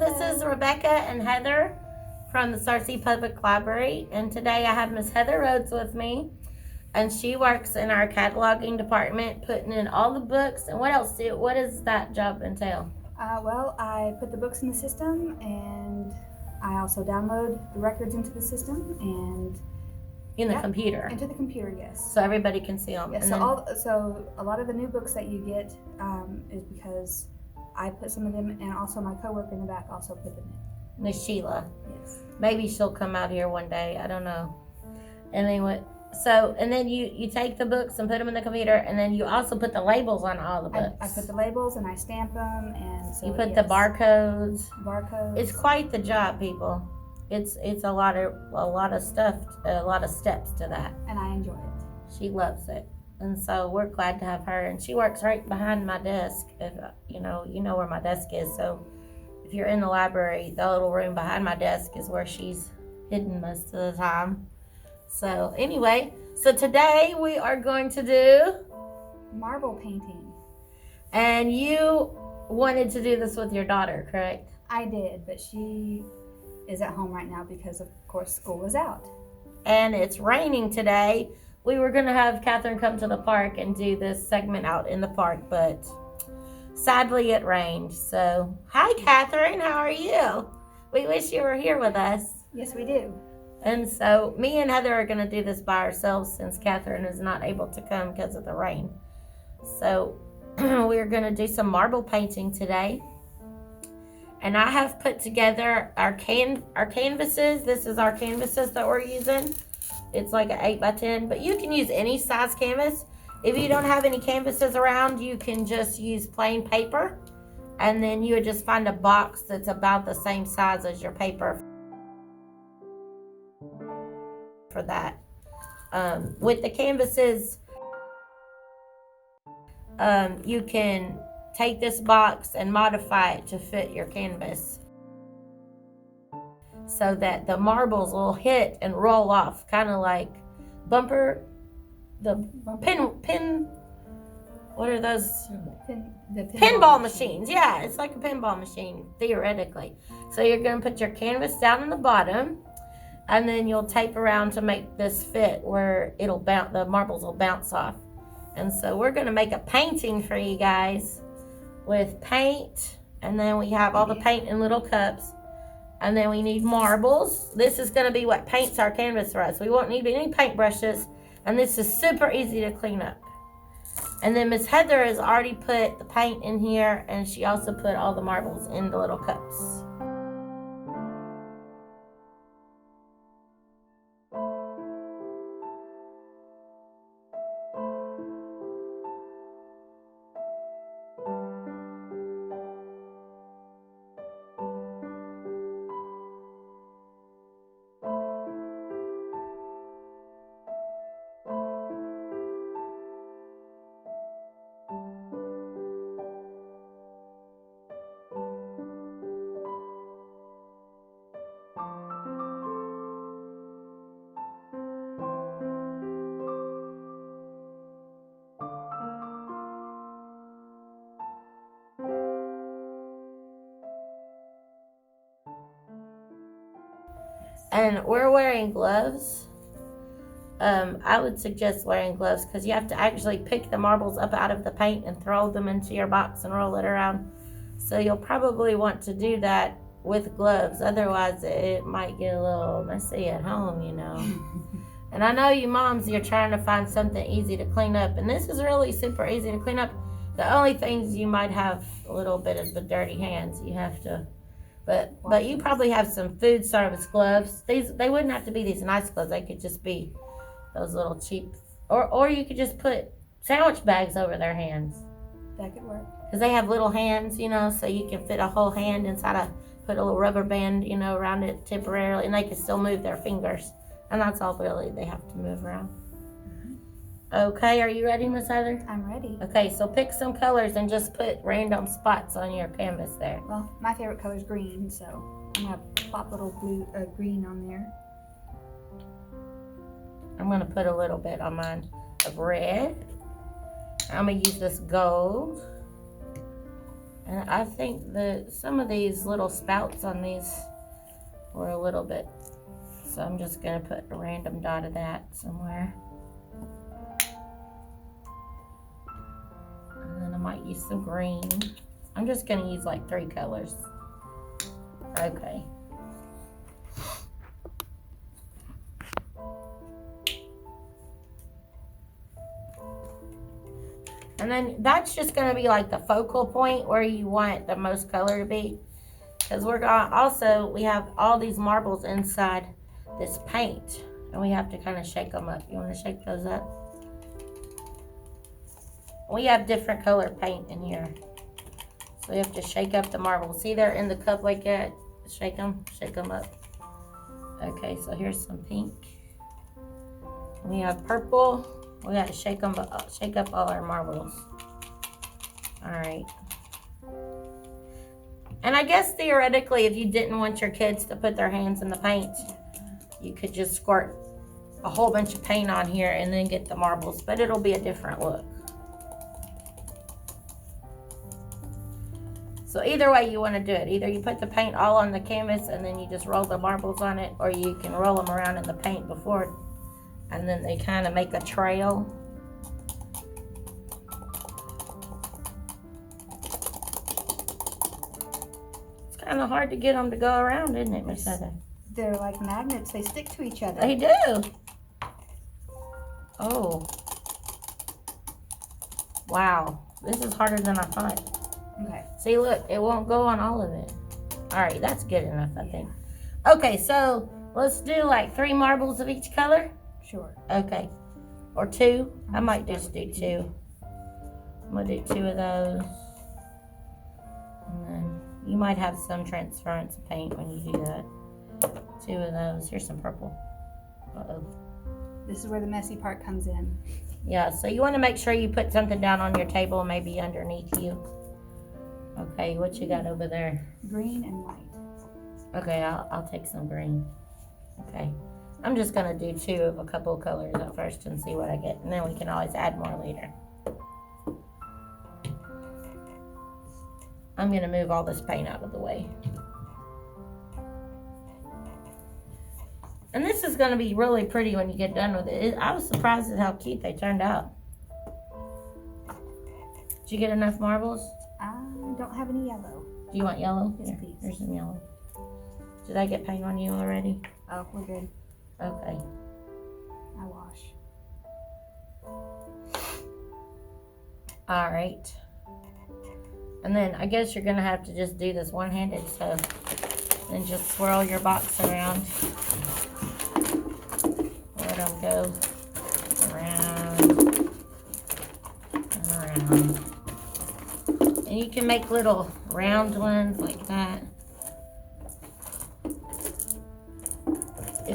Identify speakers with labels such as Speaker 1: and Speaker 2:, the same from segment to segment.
Speaker 1: this is Rebecca and Heather from the Sarcy Public Library, and today I have Miss Heather Rhoads with me, and she works in our cataloging department, putting in all the books. And what else? What does that job entail?
Speaker 2: Well, I put the books in the system, and I also download the records into the system and
Speaker 1: In the computer.
Speaker 2: Into the computer, yes.
Speaker 1: So everybody can see them.
Speaker 2: Yes. So a lot of the new books that you get is because I put some of them, and also my coworker in the back also put them in.
Speaker 1: Miss Sheila.
Speaker 2: Yes.
Speaker 1: Maybe she'll come out here one day. I don't know. Anyway, so and then you take the books and put them in the computer, and then you also put the labels on all the books.
Speaker 2: I put the labels and I stamp them, and so
Speaker 1: you put the barcodes.
Speaker 2: Barcodes.
Speaker 1: It's quite the job, people. It's a lot of stuff, a lot of steps to that.
Speaker 2: And I enjoy it.
Speaker 1: She loves it, and so we're glad to have her. And she works right behind my desk. If you know where my desk is. So if you're in the library, the little room behind my desk is where she's hidden most of the time. So anyway, so today we are going to do
Speaker 2: marble painting.
Speaker 1: And you wanted to do this with your daughter, correct?
Speaker 2: I did, but she is at home right now because, of course, school is out.
Speaker 1: And it's raining today. We were going to have Catherine come to the park and do this segment out in the park, but sadly it rained. So, hi, Catherine. How are you? We wish you were here with us.
Speaker 2: Yes, we do.
Speaker 1: And so me and Heather are going to do this by ourselves since Catherine is not able to come because of the rain. So we're going to do some marble painting today. And I have put together our canvases. This is our canvases that we're using. It's like an 8x10, but you can use any size canvas. If you don't have any canvases around, you can just use plain paper. And then you would just find a box that's about the same size as your paper for that. With the canvases, you can take this box and modify it to fit your canvas so that the marbles will hit and roll off, kind of like pin what are those? Pinball machines. Yeah, it's like a pinball machine, theoretically. So you're going to put your canvas down in the bottom, and then you'll tape around to make this fit where the marbles will bounce off. And so we're going to make a painting for you guys with paint, and then we have all the paint in little cups, and then we need marbles. This is going to be what paints our canvas for us. We won't need any paintbrushes, and this is super easy to clean up. And then Miss Heather has already put the paint in here, and she also put all the marbles in the little cups. And we're wearing gloves. I would suggest wearing gloves because you have to actually pick the marbles up out of the paint and throw them into your box and roll it around. So you'll probably want to do that with gloves. Otherwise, it might get a little messy at home, And I know you moms, you're trying to find something easy to clean up. And this is really super easy to clean up. The only things you might have a little bit of the dirty hands. You have to... But you probably have some food service gloves. They wouldn't have to be these nice gloves. They could just be those little cheap, or you could just put sandwich bags over their hands.
Speaker 2: That could work.
Speaker 1: Because they have little hands, so you can fit a whole hand inside put a little rubber band, around it temporarily, and they can still move their fingers. And that's all really they have to move around. Okay, are you ready, Miss Heather?
Speaker 2: I'm ready.
Speaker 1: Okay, so pick some colors and just put random spots on your canvas there.
Speaker 2: Well, my favorite color is green, so I'm going to plop a little green on there.
Speaker 1: I'm going to put a little bit on mine of red. I'm going to use this gold. And I think that some of these little spouts on these were a little bit, so I'm just going to put a random dot of that somewhere. And then I might use some green. I'm just going to use like 3 colors. Okay. And then that's just going to be like the focal point where you want the most color to be. Because we're going to also, we have all these marbles inside this paint. And we have to kind of shake them up. You want to shake those up? We have different color paint in here. So you have to shake up the marbles. See, they're in the cup like that. Shake them up. Okay, so here's some pink. We have purple. We got to shake up all our marbles. All right. And I guess theoretically, if you didn't want your kids to put their hands in the paint, you could just squirt a whole bunch of paint on here and then get the marbles, but it'll be a different look. So either way you want to do it. Either you put the paint all on the canvas and then you just roll the marbles on it, or you can roll them around in the paint before, and then they kind of make a trail. It's kind of hard to get them to go around, isn't it, Miss Heather?
Speaker 2: They're like magnets. They stick to each other.
Speaker 1: They do. Oh. Wow. This is harder than I thought.
Speaker 2: Okay.
Speaker 1: See, look, it won't go on all of it. All right, that's good enough, I think. Okay, so let's do like 3 marbles of each color.
Speaker 2: Sure.
Speaker 1: Okay. Or 2. I might just do 2. I'm going to do 2 of those. And then you might have some transference of paint when you do that. 2 of those. Here's some purple. Uh-oh.
Speaker 2: This is where the messy part comes in.
Speaker 1: Yeah, so you want to make sure you put something down on your table, maybe underneath you. Okay, what you got over there?
Speaker 2: Green and white.
Speaker 1: Okay, I'll take some green. Okay. I'm just going to do 2 of a couple of colors at first and see what I get. And then we can always add more later. I'm going to move all this paint out of the way. And this is going to be really pretty when you get done with it. I was surprised at how cute they turned out. Did you get enough marbles?
Speaker 2: I don't have any yellow.
Speaker 1: Do you want yellow?
Speaker 2: Yes,
Speaker 1: Here,
Speaker 2: please.
Speaker 1: here's some yellow. Did I get paint on you already?
Speaker 2: Oh, we're good.
Speaker 1: Okay.
Speaker 2: I wash.
Speaker 1: All right. And then I guess you're going to have to just do this one-handed. So then just swirl your box around. Let them go around and around. And you can make little round ones like that.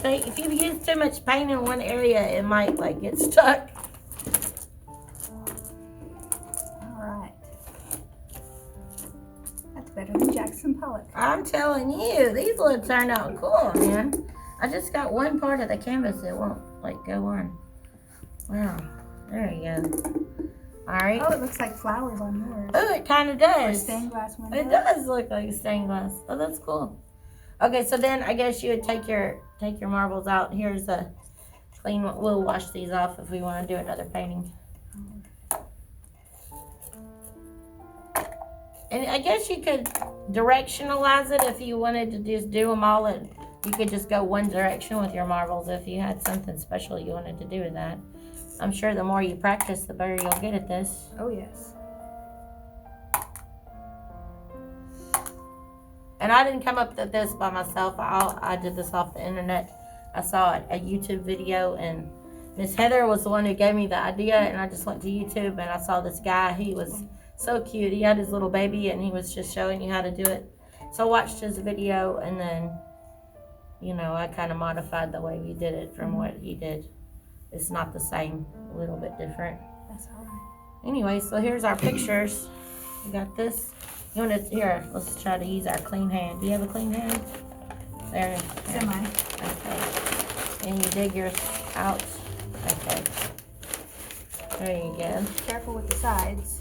Speaker 1: If you use too much paint in one area, it might like get stuck.
Speaker 2: All right. That's better than Jackson Pollock.
Speaker 1: I'm telling you, these will turn out cool, man. I just got one part of the canvas that won't like go on. Wow, there you go. All right.
Speaker 2: Oh, it looks like flowers on yours.
Speaker 1: Oh, it kind of
Speaker 2: Or
Speaker 1: does.
Speaker 2: stained glass window.
Speaker 1: It does look like stained glass. Oh, that's cool. Okay, so then I guess you would take your marbles out. Here's a clean one. We'll wash these off if we want to do another painting. And I guess you could directionalize it if you wanted to just do them all. And you could just go one direction with your marbles if you had something special you wanted to do with that. I'm sure the more you practice, the better you'll get at this.
Speaker 2: Oh, yes.
Speaker 1: And I didn't come up with this by myself. I did this off the internet. I saw a YouTube video, and Miss Heather was the one who gave me the idea, and I just went to YouTube, and I saw this guy. He was so cute. He had his little baby, and he was just showing you how to do it. So I watched his video, and then, you know, I kind of modified the way we did it from what he did. It's not the same, a little bit different.
Speaker 2: That's all right.
Speaker 1: Anyway, so here's our pictures. We got this. You want to, here, let's try to use our clean hand. Do you have a clean hand? There.
Speaker 2: Semi.
Speaker 1: Okay. And you dig yours out. Okay. There you go.
Speaker 2: Careful with the sides.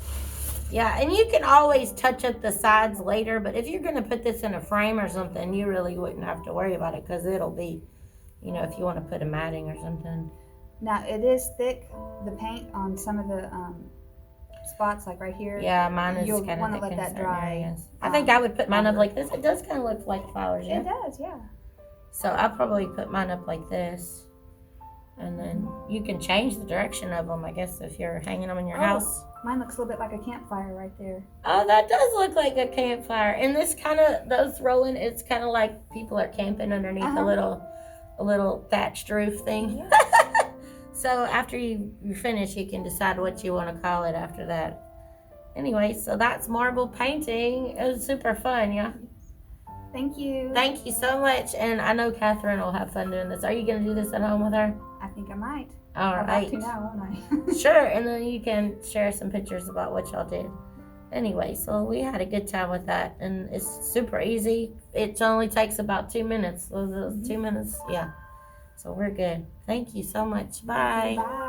Speaker 1: Yeah, and you can always touch up the sides later, but if you're going to put this in a frame or something, you really wouldn't have to worry about it because it'll be, if you want to put a matting or something.
Speaker 2: Now, it is thick, the paint on some of the spots, like right here.
Speaker 1: Yeah, mine is
Speaker 2: You'll
Speaker 1: kind
Speaker 2: want
Speaker 1: of
Speaker 2: to
Speaker 1: thick
Speaker 2: let
Speaker 1: in
Speaker 2: that
Speaker 1: certain
Speaker 2: dry.
Speaker 1: areas. I think I would put mine up like this. It does kind of look like flowers, yeah?
Speaker 2: It does, yeah.
Speaker 1: So I'll probably put mine up like this. And then you can change the direction of them, I guess, if you're hanging them in your house.
Speaker 2: Mine looks a little bit like a campfire right there.
Speaker 1: Oh, that does look like a campfire. And this kind of, those rolling, it's kind of like people are camping underneath a little thatched roof thing.
Speaker 2: Yeah.
Speaker 1: So after you finish, you can decide what you want to call it after that. Anyway, so that's marble painting. It was super fun, yeah?
Speaker 2: Thank you.
Speaker 1: Thank you so much. And I know Catherine will have fun doing this. Are you going to do this at home with her?
Speaker 2: I think I might.
Speaker 1: All
Speaker 2: I'll
Speaker 1: right.
Speaker 2: have to now, won't I?
Speaker 1: Sure, and then you can share some pictures about what y'all did. Anyway, so we had a good time with that, and it's super easy. It only takes about 2 minutes. So those 2 minutes, yeah. So we're good. Thank you so much. Bye.
Speaker 2: Bye.